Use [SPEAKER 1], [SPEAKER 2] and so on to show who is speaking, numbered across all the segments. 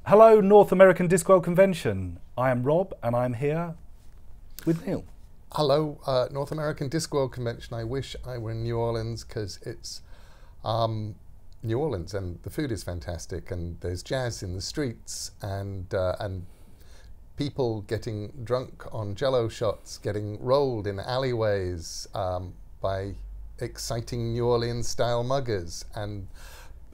[SPEAKER 1] Hello, North American Discworld Convention. I am Rob, and I'm here with Neil.
[SPEAKER 2] Hello, North American Discworld Convention. I wish I were in New Orleans because it's New Orleans and the food is fantastic, and there's jazz in the streets, and people getting drunk on Jello shots, getting rolled in alleyways by exciting New Orleans-style muggers, and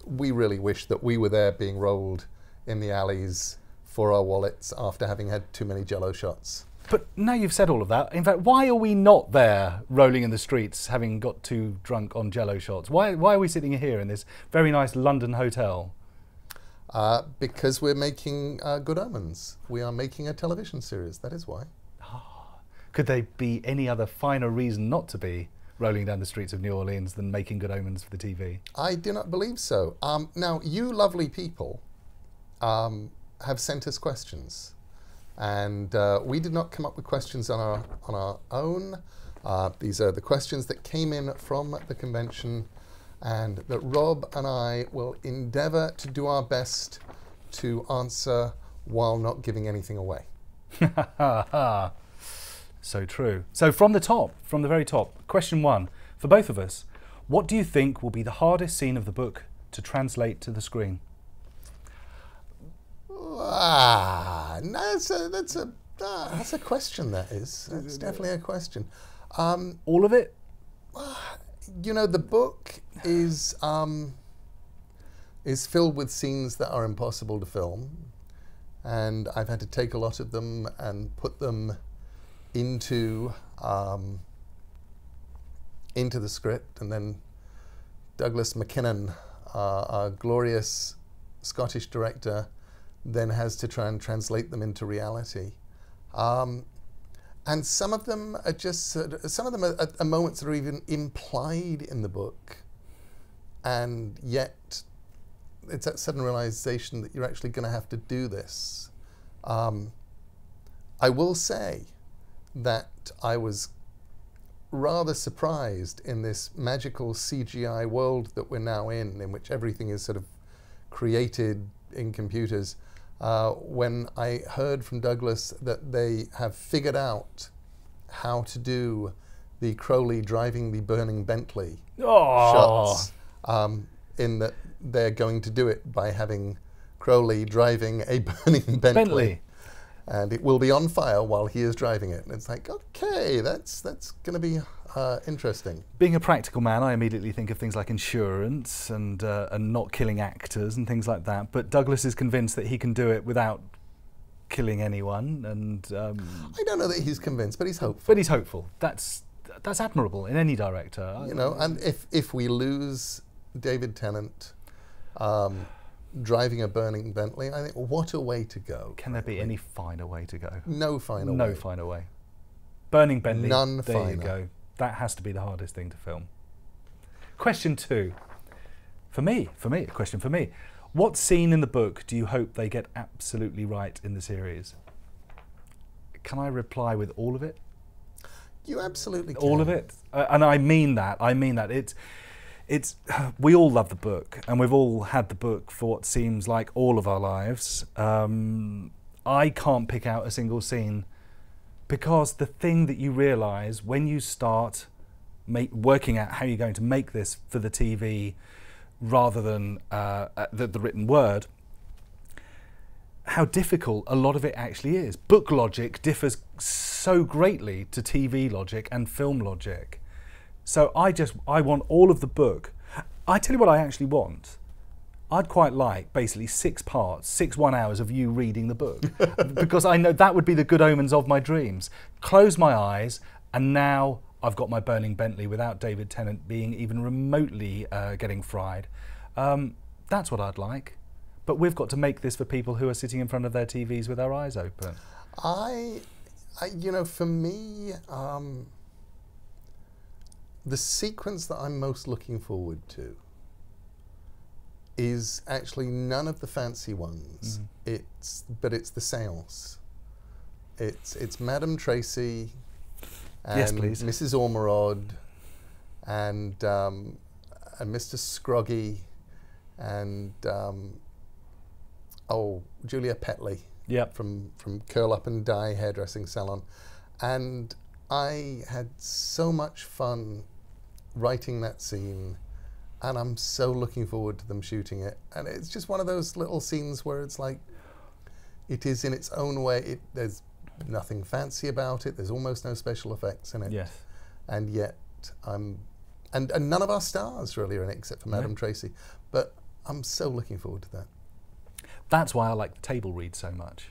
[SPEAKER 2] we really wish that we were there being rolled in the alleys for our wallets after having had too many Jello shots.
[SPEAKER 1] But now you've said all of that, in fact, why are we not there rolling in the streets having got too drunk on Jello shots? Why are we sitting here in this very nice London hotel?
[SPEAKER 2] Because we're making Good Omens. We are making a television series, that is why.
[SPEAKER 1] Could there be any other finer reason not to be rolling down the streets of New Orleans than making Good Omens for the TV?
[SPEAKER 2] I do not believe so. Now, you lovely people have sent us questions. And we did not come up with questions on our own. These are the questions that came in from the convention, and that Rob and I will endeavour to do our best to answer while not giving anything away.
[SPEAKER 1] So true. So from the very top, question one, for both of us, what do you think will be the hardest scene of the book to translate to the screen?
[SPEAKER 2] That's a question, that is. That's definitely a question.
[SPEAKER 1] All of it?
[SPEAKER 2] You know, the book is filled with scenes that are impossible to film, and I've had to take a lot of them and put them into the script, and then Douglas McKinnon, our glorious Scottish director, then has to try and translate them into reality. And some of them are just, some of them are moments that are even implied in the book, and yet it's that sudden realization that you're actually going to have to do this. I will say that I was rather surprised in this magical CGI world that we're now in which everything is sort of created in computers, when I heard from Douglas that they have figured out how to do the Crowley driving the burning Bentley shots, in that they're going to do it by having Crowley driving a burning Bentley. And it will be on fire while he is driving it. And it's like, okay, that's going to be interesting.
[SPEAKER 1] Being a practical man, I immediately think of things like insurance and not killing actors and things like that. But Douglas is convinced that he can do it without killing anyone. And
[SPEAKER 2] I don't know that he's convinced, but he's hopeful.
[SPEAKER 1] But he's hopeful. That's admirable in any director.
[SPEAKER 2] You know, and if we lose David Tennant driving a burning Bentley, I think, what a way to go.
[SPEAKER 1] Can there be any finer way to go?
[SPEAKER 2] No finer way.
[SPEAKER 1] No finer way. Burning Bentley,
[SPEAKER 2] none
[SPEAKER 1] there
[SPEAKER 2] finer.
[SPEAKER 1] You go. That has to be the hardest thing to film. Question two. A question for me. What scene in the book do you hope they get absolutely right in the series? Can I reply with all of it?
[SPEAKER 2] You absolutely can.
[SPEAKER 1] All of it? And I mean that. We all love the book, and we've all had the book for what seems like all of our lives. I can't pick out a single scene, because the thing that you realise when you start working out how you're going to make this for the TV rather than the written word, how difficult a lot of it actually is. Book logic differs so greatly to TV logic and film logic. So I want all of the book. I tell you what I actually want. I'd quite like basically 6 parts, 6 1 hours of you reading the book, because I know that would be the Good Omens of my dreams. Close my eyes, and now I've got my burning Bentley without David Tennant being even remotely getting fried. That's what I'd like. But we've got to make this for people who are sitting in front of their TVs with their eyes open.
[SPEAKER 2] You know, for me, the sequence that I'm most looking forward to is actually none of the fancy ones. But it's the seance. It's Madame Tracy and
[SPEAKER 1] yes, please.
[SPEAKER 2] Mrs. Ormerod and Mr. Scroggy and Julia Petley.
[SPEAKER 1] Yep.
[SPEAKER 2] From Curl Up and Dye Hairdressing Salon. And I had so much fun writing that scene, and I'm so looking forward to them shooting it. And it's just one of those little scenes where it's like, it is in its own way, there's nothing fancy about it, there's almost no special effects in it.
[SPEAKER 1] Yes.
[SPEAKER 2] And yet, and none of our stars really are in it except for Madame Tracy. But I'm so looking forward to that.
[SPEAKER 1] That's why I like the table read so much.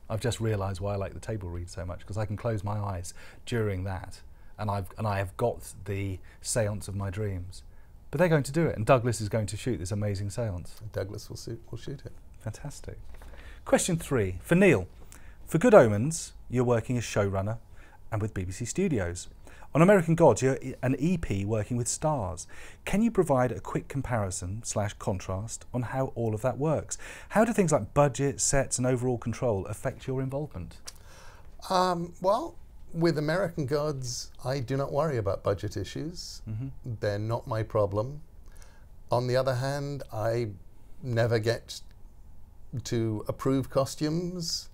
[SPEAKER 1] I've just realised why I like the table read so much, because I can close my eyes during that, and I have got the séance of my dreams. But they're going to do it, and Douglas is going to shoot this amazing séance.
[SPEAKER 2] Douglas will shoot it.
[SPEAKER 1] Fantastic. Question 3 for Neil. For Good Omens, you're working as showrunner and with BBC Studios. On American Gods, you're an EP working with stars. Can you provide a quick comparison / contrast on how all of that works? How do things like budget, sets and overall control affect your involvement?
[SPEAKER 2] Well, with American Gods, I do not worry about budget issues. They're not my problem. On the other hand, I never get to approve costumes.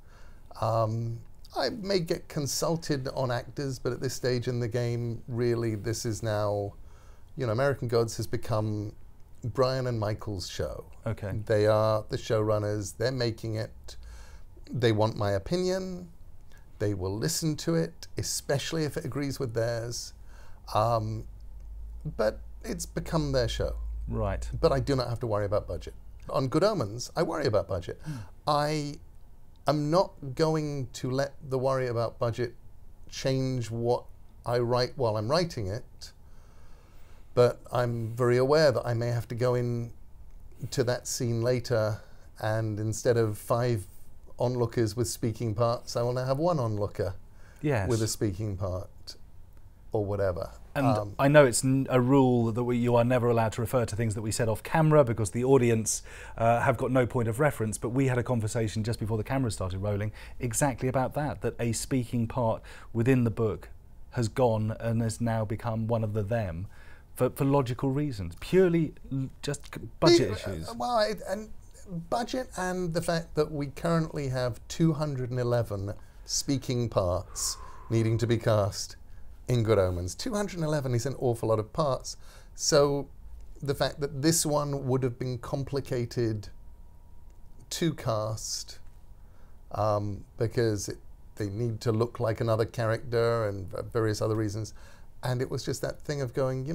[SPEAKER 2] I may get consulted on actors, but at this stage in the game, really, this is now, American Gods has become Brian and Michael's show.
[SPEAKER 1] Okay.
[SPEAKER 2] They are the showrunners. They're making it. They want my opinion. They will listen to it, especially if it agrees with theirs. But it's become their show.
[SPEAKER 1] Right.
[SPEAKER 2] But I do not have to worry about budget. On Good Omens, I worry about budget. I'm not going to let the worry about budget change what I write while I'm writing it, but I'm very aware that I may have to go in to that scene later, and instead of 5 onlookers with speaking parts, I will now have 1 onlooker with a speaking part, or whatever.
[SPEAKER 1] And I know it's a rule that you are never allowed to refer to things that we said off camera because the audience have got no point of reference, but we had a conversation just before the camera started rolling exactly about that a speaking part within the book has gone and has now become one of the them for logical reasons, purely just budget issues.
[SPEAKER 2] And budget and the fact that we currently have 211 speaking parts needing to be cast in Good Omens. 211 is an awful lot of parts. So the fact that this one would have been complicated to cast because they need to look like another character and various other reasons. And it was just that thing of going,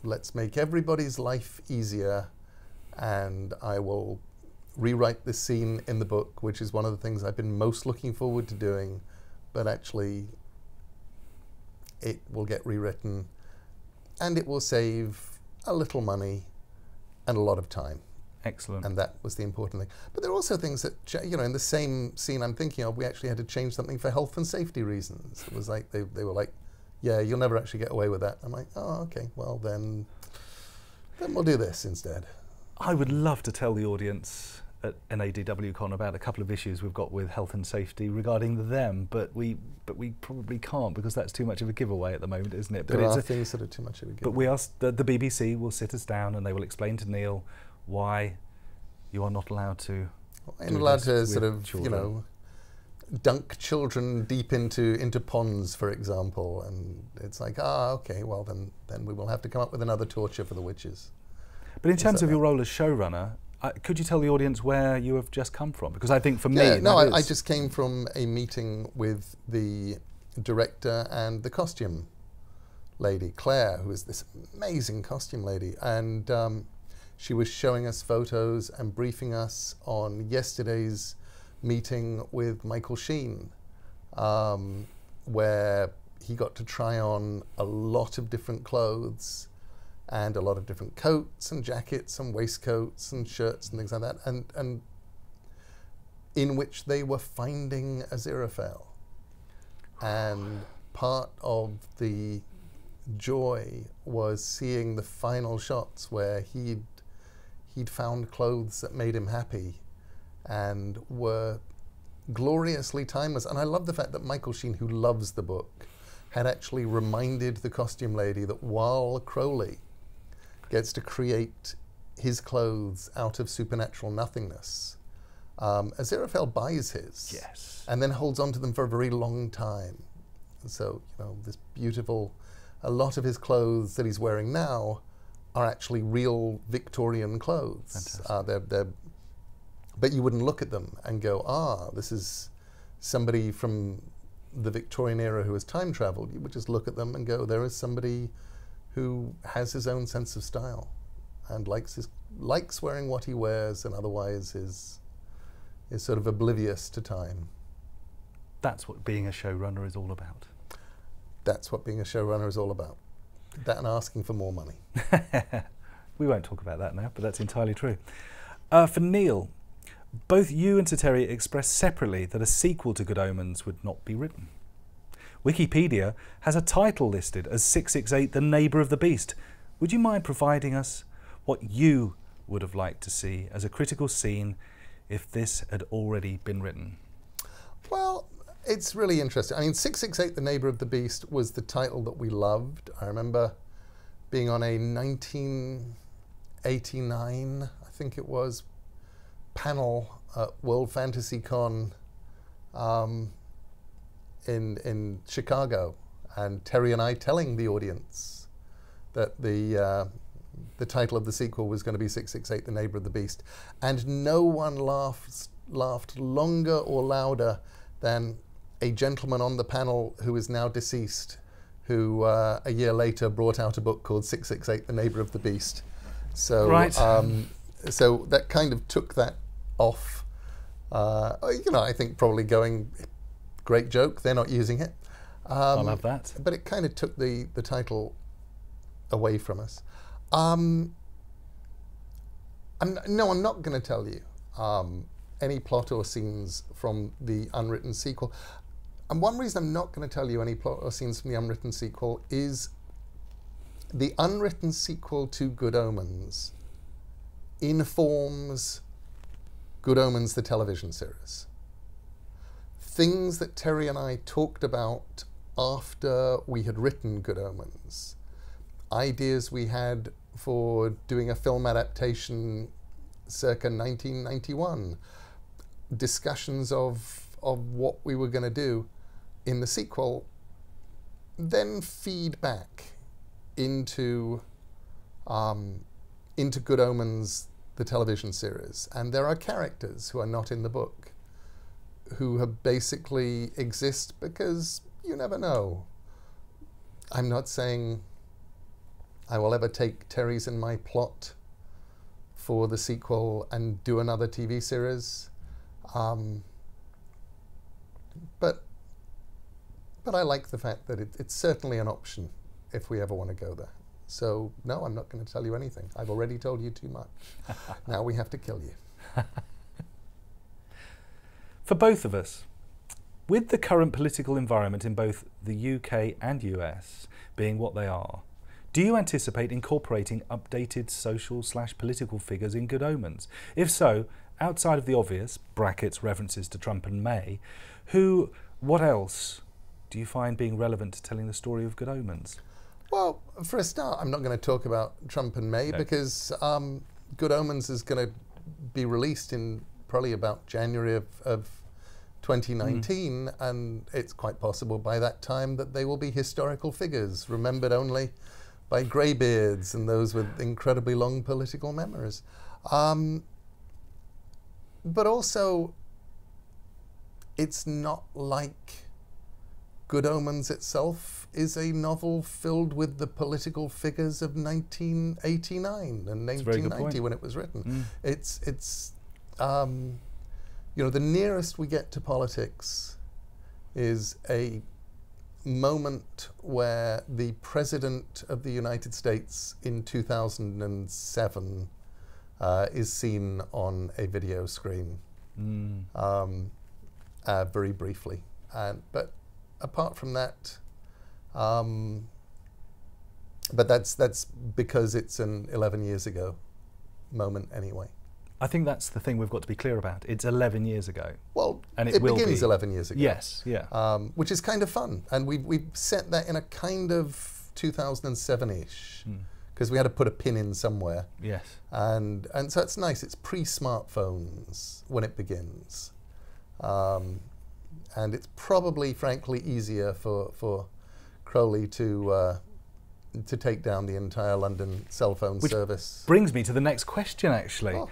[SPEAKER 2] let's make everybody's life easier, and I will rewrite this scene in the book, which is one of the things I've been most looking forward to doing, but actually it will get rewritten, and it will save a little money and a lot of time.
[SPEAKER 1] Excellent.
[SPEAKER 2] And that was the important thing. But there are also things that, in the same scene I'm thinking of, we actually had to change something for health and safety reasons. It was like, they were like, yeah, you'll never actually get away with that. I'm like, oh, okay, well then we'll do this instead.
[SPEAKER 1] I would love to tell the audience at NADW Con about a couple of issues we've got with health and safety regarding them, but we probably can't because that's too much of a giveaway at the moment, isn't it?
[SPEAKER 2] There are things that are too much of a giveaway.
[SPEAKER 1] But the BBC will sit us down and they will explain to Neil why you are not allowed to.
[SPEAKER 2] I'm not allowed to sort of children. Dunk children deep into ponds, for example, and it's like, okay, well then we will have to come up with another torture for the witches.
[SPEAKER 1] But in terms of your role as showrunner, could you tell the audience where you have just come from? Because I think for me...
[SPEAKER 2] I just came from a meeting with the director and the costume lady, Claire, who is this amazing costume lady. And she was showing us photos and briefing us on yesterday's meeting with Michael Sheen, where he got to try on a lot of different clothes and a lot of different coats and jackets and waistcoats and shirts and things like that, and in which they were finding Aziraphale. And part of the joy was seeing the final shots where he'd found clothes that made him happy and were gloriously timeless. And I love the fact that Michael Sheen, who loves the book, had actually reminded the costume lady that while Crowley gets to create his clothes out of supernatural nothingness. Aziraphale buys his,
[SPEAKER 1] Yes.
[SPEAKER 2] and then holds on to them for a very long time. So, this beautiful, a lot of his clothes that he's wearing now are actually real Victorian clothes. But you wouldn't look at them and go, this is somebody from the Victorian era who has time traveled. You would just look at them and go, there is somebody who has his own sense of style and likes wearing what he wears, and otherwise is sort of oblivious to time.
[SPEAKER 1] That's what being a showrunner is all about.
[SPEAKER 2] That's what being a showrunner is all about. That and asking for more money.
[SPEAKER 1] We won't talk about that now, but that's entirely true. For Neil, both you and Sir Terry expressed separately that a sequel to Good Omens would not be written. Wikipedia has a title listed as 668, The Neighbour of the Beast. Would you mind providing us what you would have liked to see as a critical scene if this had already been written?
[SPEAKER 2] Well, it's really interesting. I mean, 668, The Neighbour of the Beast was the title that we loved. I remember being on a 1989, I think it was, panel at World Fantasy Con in Chicago, and Terry and I telling the audience that the title of the sequel was going to be 668, The Neighbour of the Beast, and no one laughed longer or louder than a gentleman on the panel who is now deceased, who a year later brought out a book called 668, The Neighbour of the Beast. So,
[SPEAKER 1] right.
[SPEAKER 2] So that kind of took that off. I think probably going, great joke, they're not using it.
[SPEAKER 1] I'll have that.
[SPEAKER 2] But it kind of took the title away from us. I'm not going to tell you any plot or scenes from the unwritten sequel. And one reason I'm not going to tell you any plot or scenes from the unwritten sequel is the unwritten sequel to Good Omens informs Good Omens, the television series. Things that Terry and I talked about after we had written Good Omens, ideas we had for doing a film adaptation circa 1991, discussions of what we were going to do in the sequel, then feed back into Good Omens, the television series. And there are characters who are not in the book who have basically exist because you never know. I'm not saying I will ever take Terry's and my plot for the sequel and do another TV series. But I like the fact that it's certainly an option if we ever want to go there. So, no, I'm not going to tell you anything. I've already told you too much. Now we have to kill you.
[SPEAKER 1] For both of us, with the current political environment in both the UK and US being what they are, do you anticipate incorporating updated social/political figures in Good Omens? If so, outside of the obvious, brackets, references to Trump and May, what else do you find being relevant to telling the story of Good Omens?
[SPEAKER 2] Well, for a start, I'm not going to talk about Trump and May because Good Omens is going to be released in probably about January of 2019, and it's quite possible by that time that they will be historical figures, remembered only by greybeards and those with incredibly long political memories. But also, it's not like Good Omens itself is a novel filled with the political figures of 1989 and 1990 when it was written. It's the nearest we get to politics is a moment where the President of the United States in 2007 is seen on a video screen, very briefly. But apart from that, but that's because it's an 11 years ago moment anyway.
[SPEAKER 1] I think that's the thing we've got to be clear about. It's 11 years ago.
[SPEAKER 2] Well,
[SPEAKER 1] and
[SPEAKER 2] it begins 11 years ago.
[SPEAKER 1] Yes, yeah.
[SPEAKER 2] Which is kind of fun. And we've set that in a kind of 2007-ish because we had to put a pin in somewhere.
[SPEAKER 1] Yes.
[SPEAKER 2] And so it's nice. It's pre-smartphones when it begins. And it's probably, frankly, easier for Crowley to take down the entire London cell phone service.
[SPEAKER 1] Brings me to the next question, actually.
[SPEAKER 2] Oh.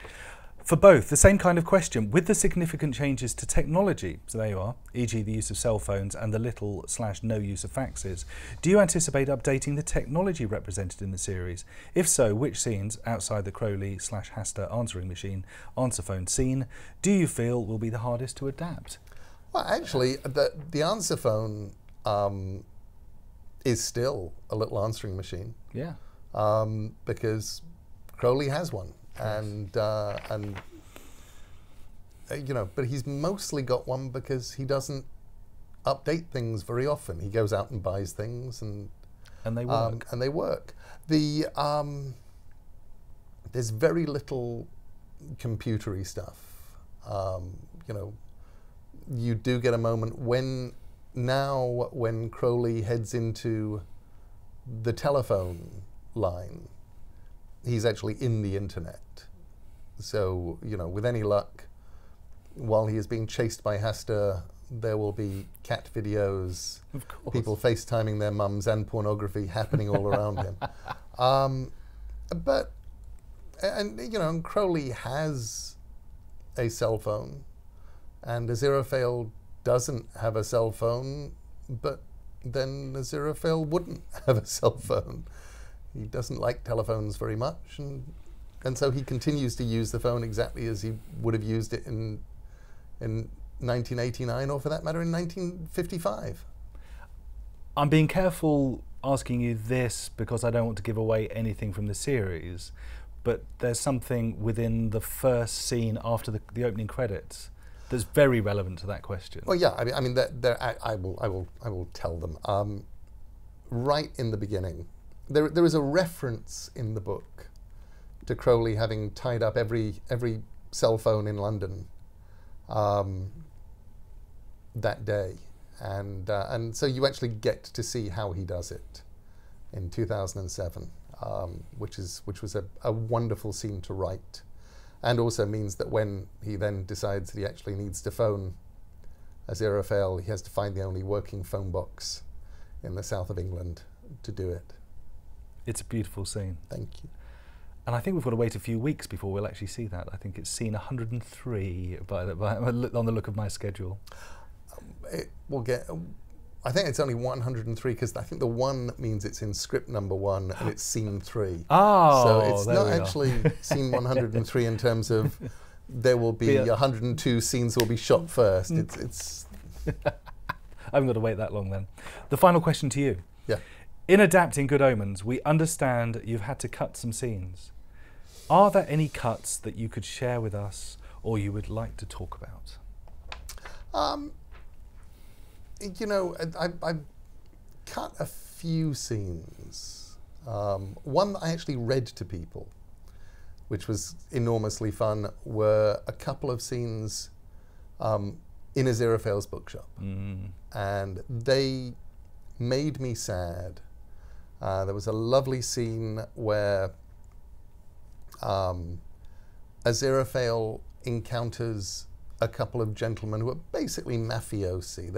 [SPEAKER 1] For both, the same kind of question. With the significant changes to technology, so there you are, e.g. the use of cell phones and the little/no use of faxes, do you anticipate updating the technology represented in the series? If so, which scenes, outside the Crowley/Hasta answering machine answer phone scene, do you feel will be the hardest to adapt?
[SPEAKER 2] Well, actually, the answer phone is still a little answering machine.
[SPEAKER 1] Yeah.
[SPEAKER 2] Because Crowley has one.
[SPEAKER 1] Yes.
[SPEAKER 2] And you know, but he's mostly got one because he doesn't update things very often. He goes out and buys things, and
[SPEAKER 1] they work.
[SPEAKER 2] And they work. There's very little computery stuff. You know, you do get a moment when Crowley heads into the telephone line, he's actually in the internet. So, you know, with any luck, while he is being chased by Hasta, there will be cat videos,
[SPEAKER 1] Of course.
[SPEAKER 2] people FaceTiming their mums, and pornography happening all around him. But, and you know, Crowley has a cell phone, and Aziraphale doesn't have a cell phone, but then Aziraphale wouldn't have a cell phone. He doesn't like telephones very much, and so he continues to use the phone exactly as he would have used it in 1989, or for that matter in 1955.
[SPEAKER 1] I'm being careful asking you this because I don't want to give away anything from the series, but there's something within the first scene after the opening credits that's very relevant to that question.
[SPEAKER 2] Well, yeah, I mean, I will tell them. Right in the beginning, there is a reference in the book to Crowley having tied up every cell phone in London that day, and so you actually get to see how he does it in 2007, which was a wonderful scene to write, and also means that when he then decides that he actually needs to phone Aziraphale, he has to find the only working phone box in the south of England to do it. It's
[SPEAKER 1] a beautiful scene.
[SPEAKER 2] Thank you.
[SPEAKER 1] And I think we've got to wait a few weeks before we'll actually see that. I think it's scene 103 on the look of my schedule.
[SPEAKER 2] I think it's only 103 because I think the 1 means it's in script number 1 and it's scene 3.
[SPEAKER 1] Oh,
[SPEAKER 2] so it's not actually scene 103 in terms of there will be 102 scenes will be shot first. It's
[SPEAKER 1] I haven't got to wait that long then. The final question to you.
[SPEAKER 2] Yeah.
[SPEAKER 1] In adapting Good Omens, we understand you've had to cut some scenes. Are there any cuts that you could share with us or you would like to talk about?
[SPEAKER 2] You know, I've cut a few scenes. One that I actually read to people, which was enormously fun, were a couple of scenes in Aziraphale's bookshop. And they made me sad. There was a lovely scene where Aziraphale encounters a couple of gentlemen who are basically mafiosi.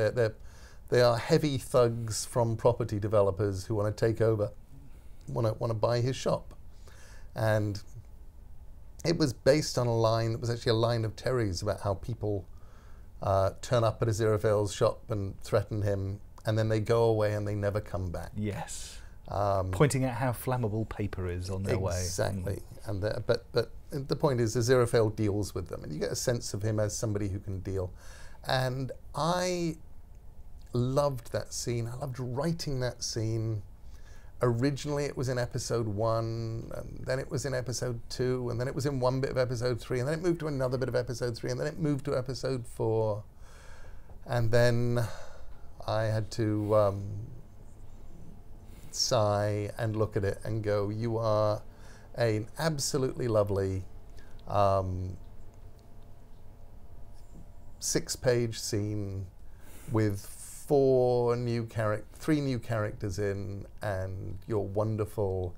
[SPEAKER 2] They are heavy thugs from property developers who want to take over, want to buy his shop. And it was based on a line that was actually a line of Terry's about how people turn up at Aziraphale's shop and threaten him, and then they go away and they never come back.
[SPEAKER 1] Yes. Pointing out how flammable paper is on their way.
[SPEAKER 2] Exactly. And but the point is, Aziraphale deals with them, and you get a sense of him as somebody who can deal. And I loved that scene. I loved writing that scene. Originally, it was in episode 1, and then it was in episode 2, and then it was in one bit of episode 3, and then it moved to another bit of episode 3, and then it moved to episode 4, and then I had to sigh and look at it and go, you are an absolutely lovely 6-page scene with 3 new characters in, and your wonderful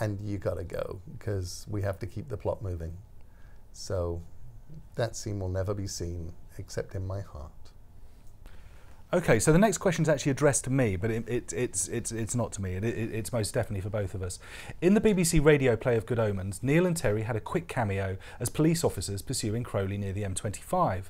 [SPEAKER 2] and you gotta go because we have to keep the plot moving. So that scene will never be seen except in my heart.
[SPEAKER 1] Okay, so the next question is actually addressed to me, but it's not to me. It's most definitely for both of us. In the BBC radio play of Good Omens, Neil and Terry had a quick cameo as police officers pursuing Crowley near the M25.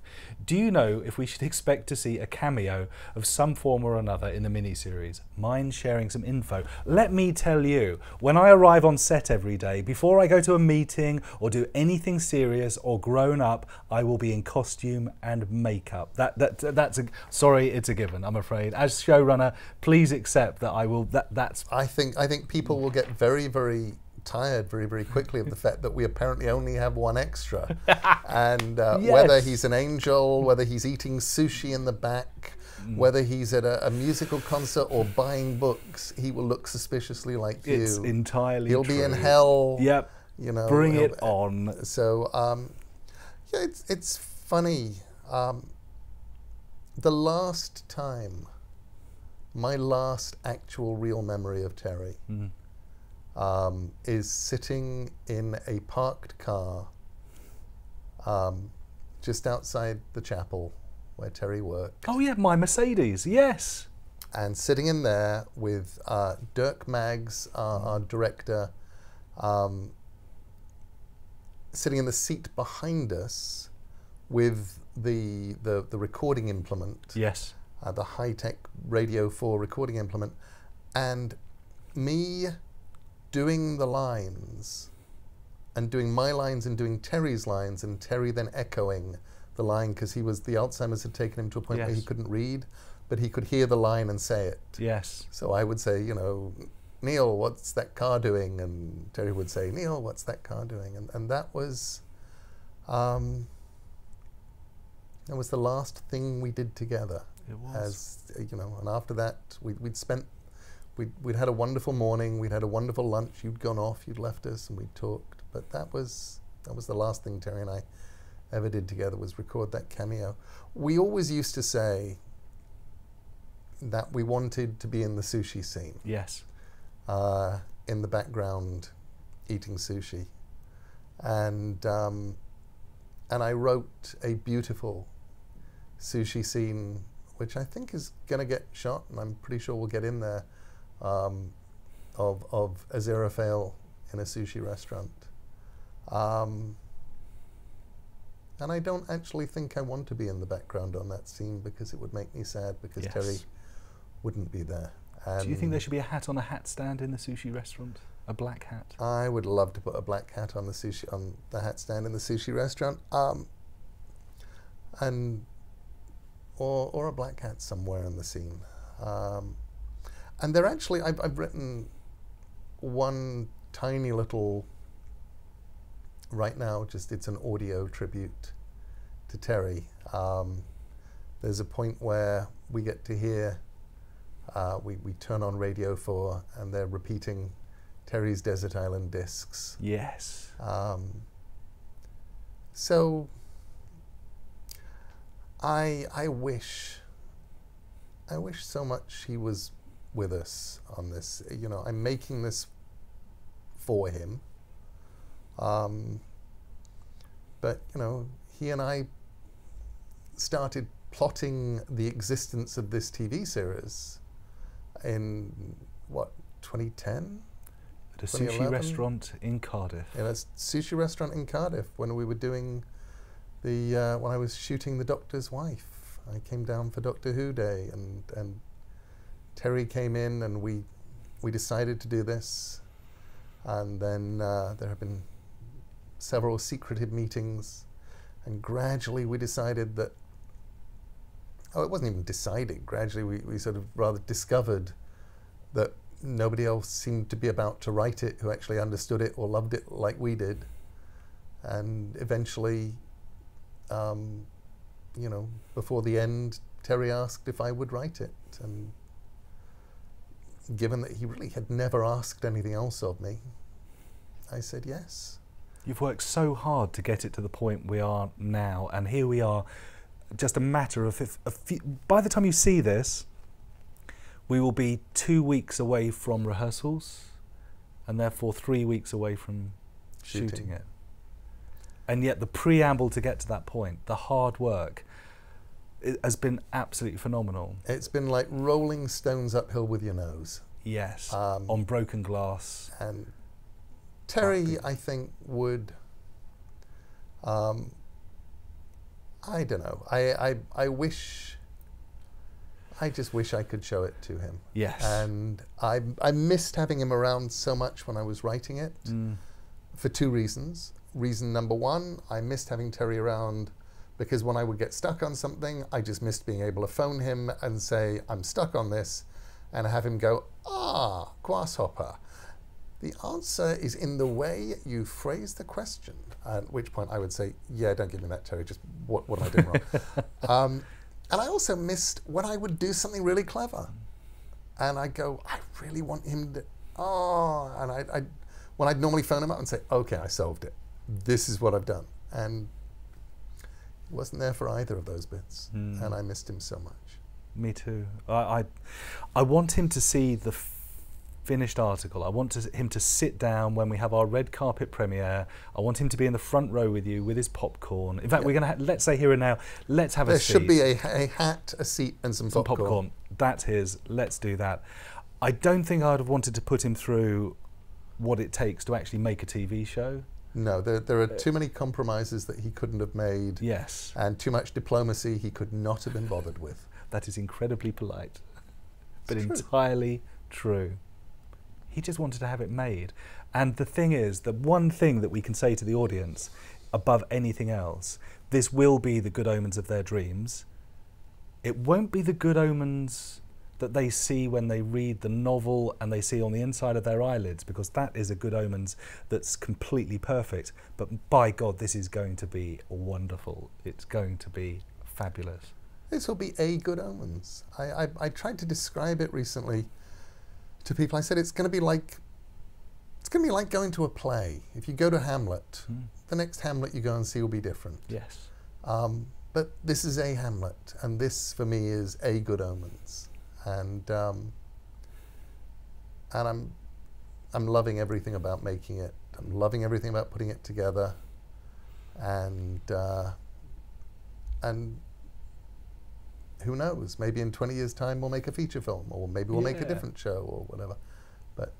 [SPEAKER 1] Do you know if we should expect to see a cameo of some form or another in the miniseries? Mind sharing some info? Let me tell you, when I arrive on set every day, before I go to a meeting or do anything serious or grown up, I will be in costume and makeup. Sorry, it's a given, I'm afraid. As showrunner, please accept that I will. That's.
[SPEAKER 2] I think people will get very, very tired very, very quickly of the fact that we apparently only have one extra, and
[SPEAKER 1] Yes.
[SPEAKER 2] whether he's an angel, whether he's eating sushi in the back, whether he's at a musical concert or buying books, he will look suspiciously like you.
[SPEAKER 1] It's entirely
[SPEAKER 2] He'll
[SPEAKER 1] true.
[SPEAKER 2] be in hell.
[SPEAKER 1] Yep.
[SPEAKER 2] You know.
[SPEAKER 1] Bring it on.
[SPEAKER 2] So yeah, it's funny. The last time, my last actual real memory of Terry is sitting in a parked car just outside the chapel where Terry worked.
[SPEAKER 1] Oh yeah, my Mercedes, yes.
[SPEAKER 2] And sitting in there with Dirk Maggs, our director, sitting in the seat behind us with the recording implement.
[SPEAKER 1] Yes.
[SPEAKER 2] The high-tech Radio 4 recording implement, and me doing the lines and doing my lines and doing Terry's lines, and Terry then echoing the line because the Alzheimer's had taken him to a point where he couldn't read, but he could hear the line and say it.
[SPEAKER 1] Yes.
[SPEAKER 2] So I would say, you know, Neil, what's that car doing? And Terry would say, Neil, what's that car doing? And that was the last thing we did together.
[SPEAKER 1] It was.
[SPEAKER 2] As you know, and after that, we'd had a wonderful morning, we'd had a wonderful lunch. You'd gone off, you'd left us, and we talked. But that was the last thing Terry and I ever did together, was record that cameo. We always used to say that we wanted to be in the sushi scene.
[SPEAKER 1] Yes.
[SPEAKER 2] In the background, eating sushi, and I wrote a beautiful sushi scene, which I think is going to get shot, and I'm pretty sure we'll get in there, of Aziraphale in a sushi restaurant. And I don't actually think I want to be in the background on that scene because it would make me sad, because
[SPEAKER 1] Yes.
[SPEAKER 2] Terry wouldn't be there. And
[SPEAKER 1] do you think there should be a hat on a hat stand in the sushi restaurant? A black hat?
[SPEAKER 2] I would love to put a black hat on the hat stand in the sushi restaurant, or a black hat somewhere in the scene. And they're actually, I've written one tiny little, right now, it's an audio tribute to Terry. There's a point where we get to hear, we turn on Radio 4 and they're repeating Terry's Desert Island Discs.
[SPEAKER 1] Yes.
[SPEAKER 2] So I wish so much he was with us on this. You know, I'm making this for him. But, you know, he and I started plotting the existence of this TV series in, what, 2010?
[SPEAKER 1] At a sushi restaurant in Cardiff.
[SPEAKER 2] In a sushi restaurant in Cardiff, when we were doing when I was shooting The Doctor's Wife. I came down for Doctor Who Day, and Terry came in, and we decided to do this. And then there have been several secretive meetings, and gradually we decided that, it wasn't even decided, gradually we sort of rather discovered that nobody else seemed to be about to write it who actually understood it or loved it like we did. And eventually, you know, before the end, Terry asked if I would write it. And given that he really had never asked anything else of me, I said yes.
[SPEAKER 1] You've worked so hard to get it to the point we are now, and here we are, just a matter of a few, by the time you see this, we will be 2 weeks away from rehearsals, and therefore 3 weeks away from shooting it. And yet the preamble to get to that point, the hard work, it has been absolutely phenomenal.
[SPEAKER 2] It's been like rolling stones uphill with your nose.
[SPEAKER 1] Yes, on broken glass.
[SPEAKER 2] And Terry, I think, would, I don't know, I just wish I could show it to him.
[SPEAKER 1] Yes.
[SPEAKER 2] And I missed having him around so much when I was writing it for 2 reasons. Reason number 1, I missed having Terry around because when I would get stuck on something, I just missed being able to phone him and say, I'm stuck on this, and have him go, grasshopper. The answer is in the way you phrase the question, at which point I would say, yeah, don't give me that, Terry, just what am I doing wrong? And I also missed when I would do something really clever. And I'd go, I really want him to, and when I'd normally phone him up and say, okay, I solved it. This is what I've done. And he wasn't there for either of those bits. And I missed him so much.
[SPEAKER 1] Me too. I want him to see the finished article. I want him to sit down when we have our red carpet premiere. I want him to be in the front row with you with his popcorn. In fact, we're going to, let's say here and now, let's have a seat.
[SPEAKER 2] There should be a hat, a seat, and some popcorn.
[SPEAKER 1] That's his. Let's do that. I don't think I'd have wanted to put him through what it takes to actually make a TV show.
[SPEAKER 2] No, there are too many compromises that he couldn't have made.
[SPEAKER 1] Yes. And
[SPEAKER 2] too much diplomacy he could not have been bothered with.
[SPEAKER 1] That is incredibly polite, but entirely true. He just wanted to have it made. And the thing is, the one thing that we can say to the audience above anything else, this will be the Good Omens of their dreams. It won't be the Good Omens that they see when they read the novel and they see on the inside of their eyelids, because that is a Good Omens that's completely perfect. But by God, this is going to be wonderful. It's going to be fabulous.
[SPEAKER 2] This will be a Good Omens. I tried to describe it recently to people. I said it's going to be like going to a play. If you go to Hamlet, the next Hamlet you go and see will be different.
[SPEAKER 1] Yes.
[SPEAKER 2] But this is a Hamlet, and this for me is a Good Omens. And I'm loving everything about making it. I'm loving everything about putting it together. And who knows? Maybe in 20 years' time we'll make a feature film, or maybe we'll make a different show, or whatever. But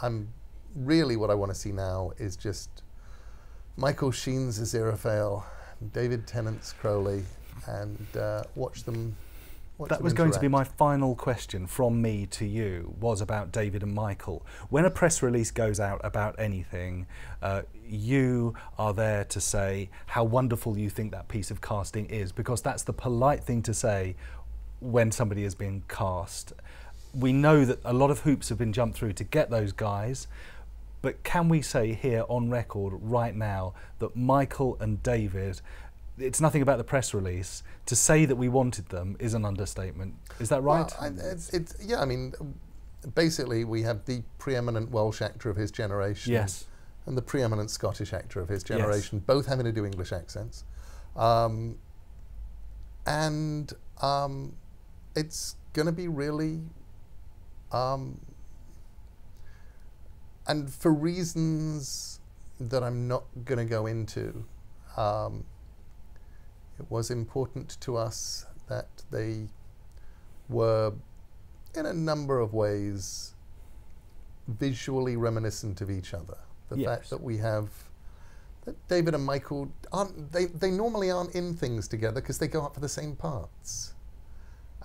[SPEAKER 2] I'm really, what I want to see now is just Michael Sheen's Aziraphale, David Tennant's Crowley, and watch them.
[SPEAKER 1] That was going to be my final question from me to you, was about David and Michael. When a press release goes out about anything, you are there to say how wonderful you think that piece of casting is, because that's the polite thing to say when somebody has been cast. We know that a lot of hoops have been jumped through to get those guys, but can we say here on record right now that Michael and David, it's nothing about the press release, to say that we wanted them is an understatement. Is that right?
[SPEAKER 2] Well, yeah, I mean, basically we have the preeminent Welsh actor of his generation,
[SPEAKER 1] yes,
[SPEAKER 2] and the preeminent Scottish actor of his generation, yes, both having to do English accents. It's going to be really, and for reasons that I'm not going to go into, it was important to us that they were, in a number of ways, visually reminiscent of each other. The
[SPEAKER 1] yes,
[SPEAKER 2] fact that we have, that David and Michael aren't, they normally aren't in things together because they go up for the same parts.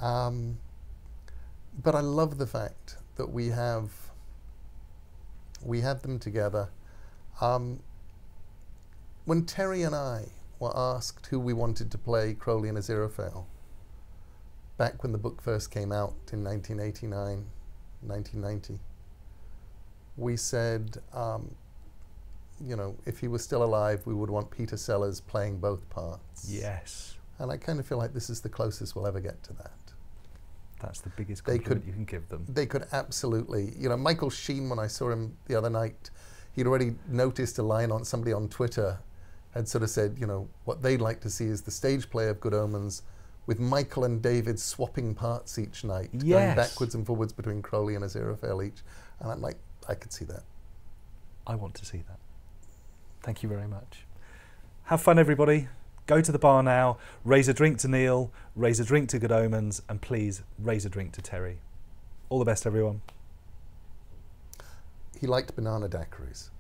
[SPEAKER 2] But I love the fact that we have them together. When Terry and I were asked who we wanted to play Crowley and Aziraphale, back when the book first came out in 1989, 1990, we said, you know, if he was still alive, we would want Peter Sellers playing both parts.
[SPEAKER 1] Yes.
[SPEAKER 2] And I kind of feel like this is the closest we'll ever get to that.
[SPEAKER 1] That's the biggest compliment you can give them.
[SPEAKER 2] They could absolutely, you know, Michael Sheen, when I saw him the other night, he'd already noticed a line on somebody on Twitter had sort of said, you know, what they'd like to see is the stage play of Good Omens with Michael and David swapping parts each night,
[SPEAKER 1] yes,
[SPEAKER 2] going backwards and forwards between Crowley and Aziraphale each. And I'm like, I could see that.
[SPEAKER 1] I want to see that. Thank you very much. Have fun, everybody. Go to the bar now, raise a drink to Neil, raise a drink to Good Omens, and please raise a drink to Terry. All the best, everyone.
[SPEAKER 2] He liked banana daiquiris.